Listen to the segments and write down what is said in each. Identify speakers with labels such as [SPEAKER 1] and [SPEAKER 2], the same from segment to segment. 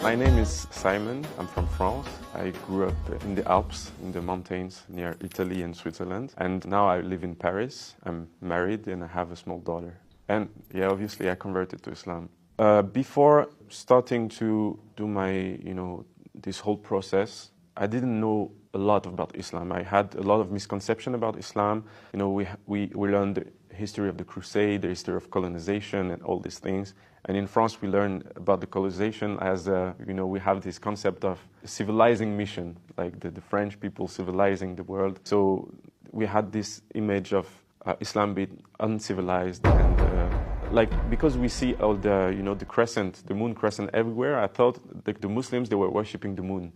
[SPEAKER 1] My name is Simon. I'm from France. I grew up in the Alps, in the mountains near Italy and Switzerland. And now I live in Paris. I'm married and I have a small daughter. And yeah, obviously I converted to Islam. Before starting to do my, this whole process, I didn't know a lot about Islam. I had a lot of misconception about Islam. We learned the history of the Crusade, the history of colonization and all these things. And in France, we learn about the colonization as, we have this concept of civilizing mission, like the French people civilizing the world. So we had this image of Islam being uncivilized and because we see all the, the crescent, the moon crescent everywhere, I thought the Muslims, they were worshipping the moon.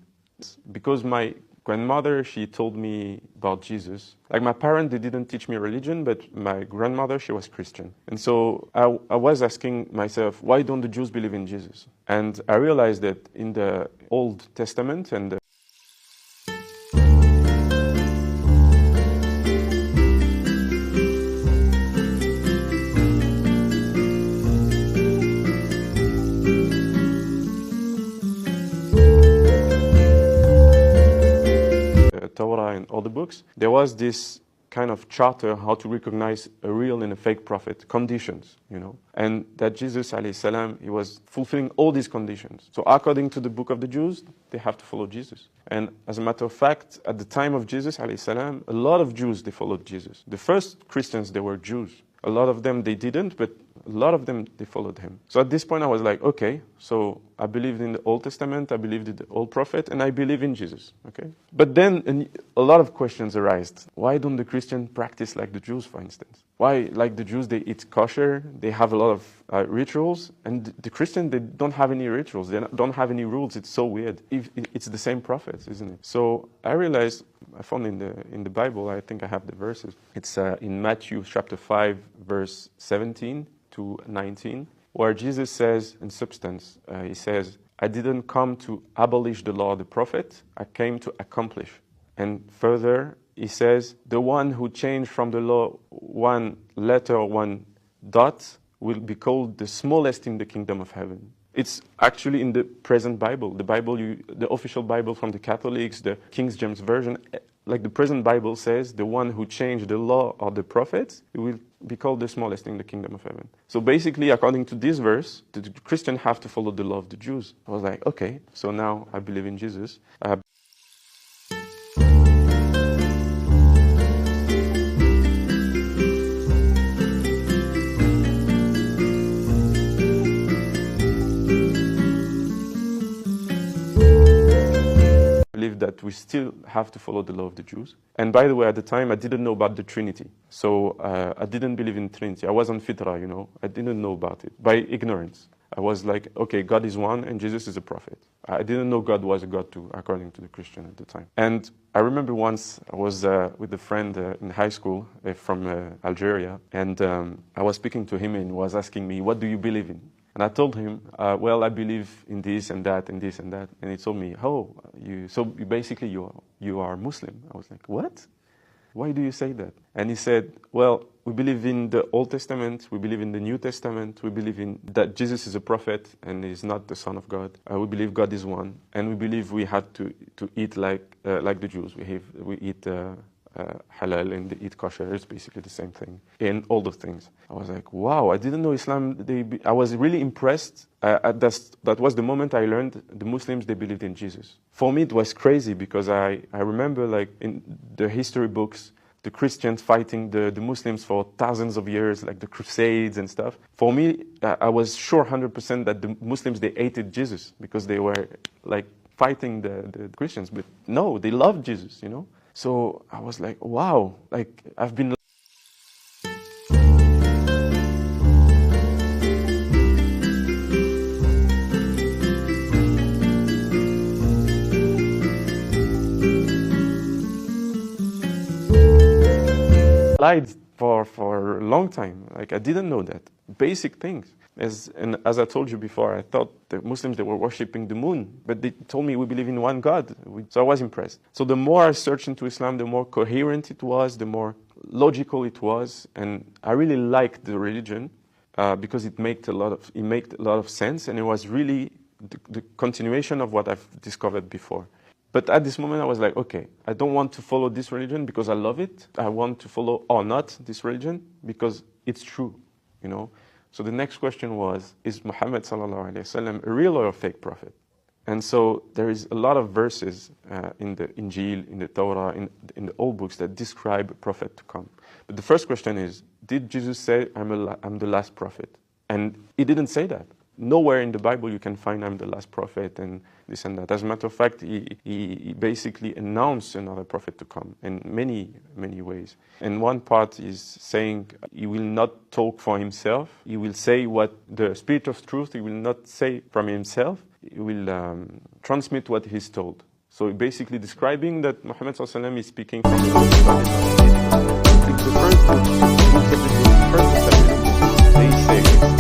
[SPEAKER 1] Because my grandmother, she told me about Jesus. Like my parents, they didn't teach me religion, but my grandmother, she was Christian. And so I was asking myself, why don't the Jews believe in Jesus? And I realized that in the Old Testament and the Torah and all the books, there was this kind of charter how to recognize a real and a fake prophet, conditions, and that Jesus, alayhi salam, he was fulfilling all these conditions. So according to the book of the Jews, they have to follow Jesus. And as a matter of fact, at the time of Jesus, alayhi salam, a lot of Jews, they followed Jesus. The first Christians, they were Jews. A lot of them, they didn't, but a lot of them, they followed him. So at this point, I was like, okay, so I believed in the Old Testament, I believed in the Old Prophet, and I believe in Jesus, okay? But then a lot of questions arise. Why don't the Christians practice like the Jews, for instance? Why, like the Jews, they eat kosher, they have a lot of rituals, and the Christians, they don't have any rituals, they don't have any rules. It's so weird. It's the same prophets, isn't it? So I realized, I found in the Bible, I think I have the verses. It's in Matthew chapter 5, verse 17 to 19, where Jesus says, in substance, he says, I didn't come to abolish the law of the prophet, I came to accomplish. And further, he says, the one who changed from the law one letter or one dot will be called the smallest in the kingdom of heaven. It's actually in the present Bible, the official Bible from the Catholics, the King James Version. Like the present Bible says, the one who changed the law or the prophets, he will be called the smallest in the kingdom of heaven. So basically, according to this verse, the Christians have to follow the law of the Jews. I was like, okay, so now I believe in Jesus. That we still have to follow the law of the Jews. And by the way, at the time, I didn't know about the Trinity. So I didn't believe in Trinity. I was on fitra, I didn't know about it. By ignorance. I was like, okay, God is one and Jesus is a prophet. I didn't know God was a God too, according to the Christian at the time. And I remember once I was with a friend in high school from Algeria, and I was speaking to him and he was asking me, what do you believe in? And I told him, well, I believe in this and that and this and that. And he told me, basically you are Muslim. I was like, what? Why do you say that? And he said, well, we believe in the Old Testament, we believe in the New Testament, we believe in that Jesus is a prophet and is not the Son of God. We believe God is one, and we believe we have to eat like the Jews. We eat halal and they eat kosher. It's basically the same thing in all those things. I was like, wow, I didn't know Islam. I was really impressed. That was the moment I learned the Muslims, they believed in Jesus. For me, it was crazy because I remember like in the history books, the Christians fighting the Muslims for thousands of years, like the Crusades and stuff. For me, I was sure 100% that the Muslims, they hated Jesus because they were like fighting the Christians. But no, they loved Jesus, So I was like, wow, like I've been lied for a long time. Like I didn't know that. Basic things. As I told you before, I thought the Muslims, they were worshipping the moon, but they told me we believe in one God. So I was impressed. So the more I searched into Islam, the more coherent it was, the more logical it was, and I really liked the religion because it made a lot of sense, and it was really the continuation of what I've discovered before. But at this moment I was like, okay, I don't want to follow this religion because I love it. I want to follow or not this religion because it's true, you know. So the next question was, is Muhammad sallallahu alaihi wasallam a real or a fake prophet? And so there is a lot of verses in the Injil, in the Torah, in the old books that describe a prophet to come. But the first question is, did Jesus say, I'm the last prophet? And he didn't say that. Nowhere in the Bible you can find I'm the last prophet and this and that. As a matter of fact, he basically announced another prophet to come in many, many ways. And one part is saying he will not talk for himself. He will say what the Spirit of truth, he will not say from himself. He will transmit what he's told. So basically describing that Muhammad ﷺ is speaking from the first book, the first book, they say